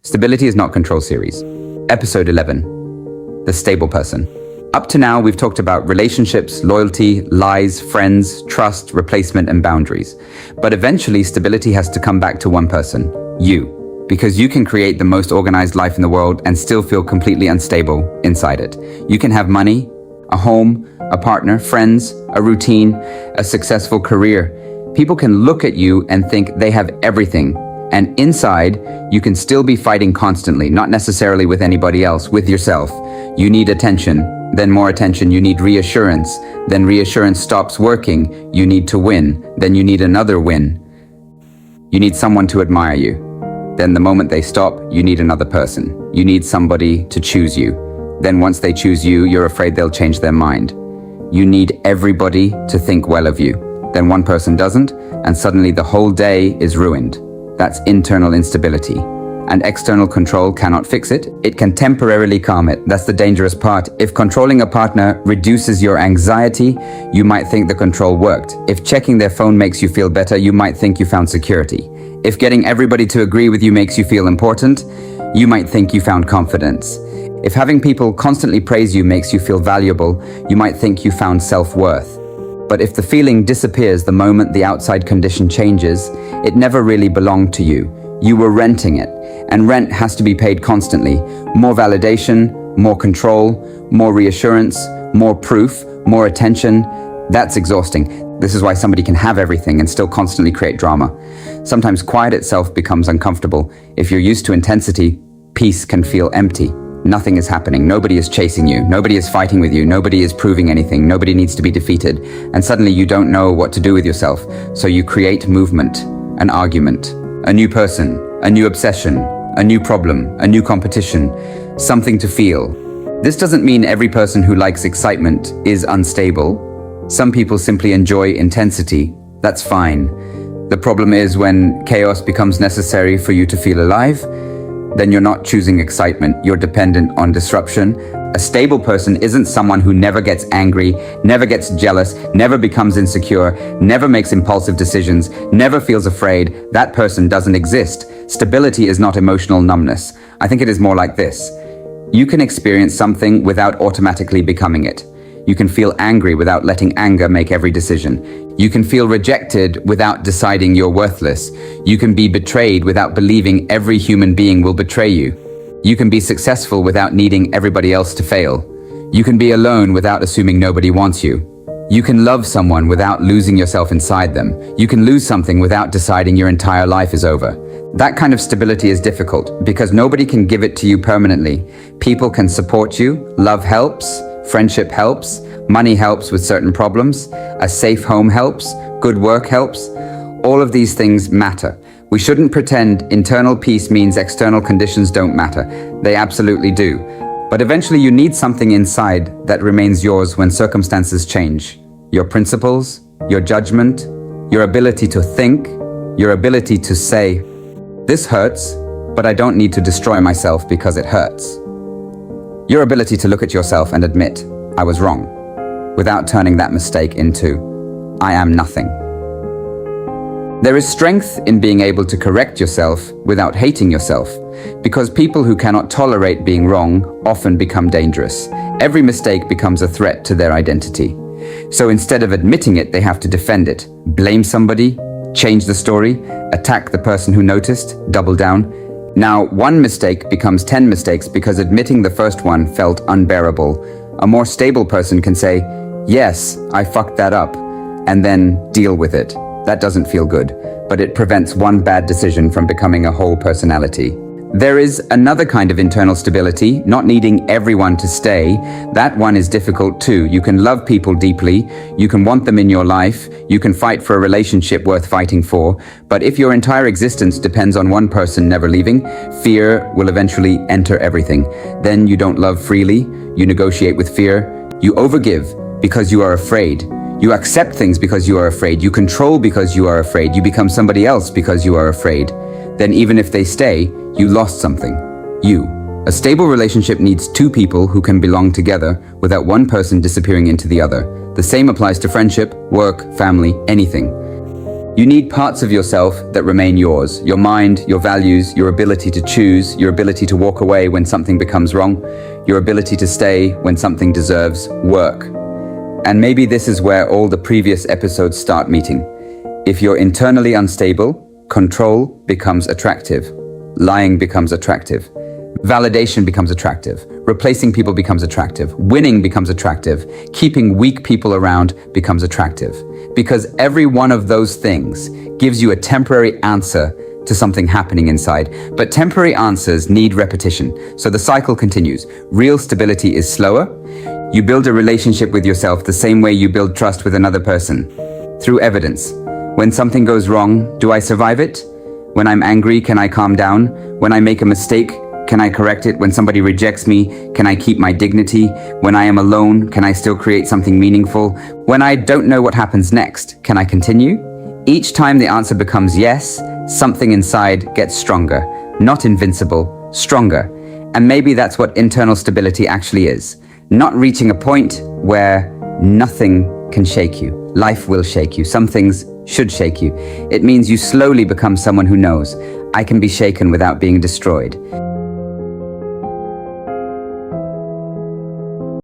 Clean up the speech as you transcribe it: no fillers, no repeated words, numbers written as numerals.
Stability is Not Control series. Episode 11. The Stable Person. Up to now, we've talked about relationships, loyalty, lies, friends, trust, replacement, and boundaries. But eventually, stability has to come back to one person, you. Because you can create the most organized life in the world and still feel completely unstable inside it. You can have money, a home, a partner, friends, a routine, a successful career. People can look at you and think they have everything. And inside, you can still be fighting constantly, not necessarily with anybody else, with yourself. You need attention, then more attention. You need reassurance, then reassurance stops working. You need to win, then you need another win. You need someone to admire you. Then the moment they stop, you need another person. You need somebody to choose you. Then once they choose you, you're afraid they'll change their mind. You need everybody to think well of you. Then one person doesn't, and suddenly the whole day is ruined. That's internal instability. And external control cannot fix it. It can temporarily calm it. That's the dangerous part. If controlling a partner reduces your anxiety, you might think the control worked. If checking their phone makes you feel better, you might think you found security. If getting everybody to agree with you makes you feel important, you might think you found confidence. If having people constantly praise you makes you feel valuable, you might think you found self-worth. But if the feeling disappears the moment the outside condition changes, it never really belonged to you. You were renting it, and rent has to be paid constantly. More validation, more control, more reassurance, more proof, more attention. That's exhausting. This is why somebody can have everything and still constantly create drama. Sometimes quiet itself becomes uncomfortable. If you're used to intensity, peace can feel empty. Nothing is happening. Nobody is chasing you. Nobody is fighting with you. Nobody is proving anything. Nobody needs to be defeated. And suddenly you don't know what to do with yourself. So you create movement, an argument, a new person, a new obsession, a new problem, a new competition, something to feel. This doesn't mean every person who likes excitement is unstable. Some people simply enjoy intensity. That's fine. The problem is when chaos becomes necessary for you to feel alive, then you're not choosing excitement, you're dependent on disruption. A stable person isn't someone who never gets angry, never gets jealous, never becomes insecure, never makes impulsive decisions, never feels afraid. That person doesn't exist. Stability is not emotional numbness. I think it is more like this. You can experience something without automatically becoming it. You can feel angry without letting anger make every decision. You can feel rejected without deciding you're worthless. You can be betrayed without believing every human being will betray you. You can be successful without needing everybody else to fail. You can be alone without assuming nobody wants you. You can love someone without losing yourself inside them. You can lose something without deciding your entire life is over. That kind of stability is difficult because nobody can give it to you permanently. People can support you, love helps, friendship helps, money helps with certain problems, a safe home helps, good work helps. All of these things matter. We shouldn't pretend internal peace means external conditions don't matter. They absolutely do. But eventually you need something inside that remains yours when circumstances change. Your principles, your judgment, your ability to think, your ability to say, "This hurts, but I don't need to destroy myself because it hurts." Your ability to look at yourself and admit, "I was wrong," without turning that mistake into, "I am nothing." There is strength in being able to correct yourself without hating yourself, because people who cannot tolerate being wrong often become dangerous. Every mistake becomes a threat to their identity. So instead of admitting it, they have to defend it, blame somebody, change the story, attack the person who noticed, double down. Now, one mistake becomes 10 mistakes because admitting the first one felt unbearable. A more stable person can say, "Yes, I fucked that up," and then deal with it. That doesn't feel good, but it prevents one bad decision from becoming a whole personality. There is another kind of internal stability, not needing everyone to stay. That one is difficult too. You can love people deeply, you can want them in your life, you can fight for a relationship worth fighting for, but if your entire existence depends on one person never leaving, fear will eventually enter everything. Then you don't love freely, you negotiate with fear, you overgive because you are afraid. You accept things because you are afraid. You control because you are afraid. You become somebody else because you are afraid. Then even if they stay, you lost something. You. A stable relationship needs two people who can belong together without one person disappearing into the other. The same applies to friendship, work, family, anything. You need parts of yourself that remain yours. Your mind, your values, your ability to choose, your ability to walk away when something becomes wrong, your ability to stay when something deserves work. And maybe this is where all the previous episodes start meeting. If you're internally unstable, control becomes attractive. Lying becomes attractive. Validation becomes attractive. Replacing people becomes attractive. Winning becomes attractive. Keeping weak people around becomes attractive. Because every one of those things gives you a temporary answer to something happening inside. But temporary answers need repetition. So the cycle continues. Real stability is slower. You build a relationship with yourself the same way you build trust with another person. Through evidence. When something goes wrong, do I survive it? When I'm angry, can I calm down? When I make a mistake, can I correct it? When somebody rejects me, can I keep my dignity? When I am alone, can I still create something meaningful? When I don't know what happens next, can I continue? Each time the answer becomes yes, something inside gets stronger. Not invincible, stronger. And maybe that's what internal stability actually is. Not reaching a point where nothing can shake you. Life will shake you. Some things should shake you. It means you slowly become someone who knows, I can be shaken without being destroyed.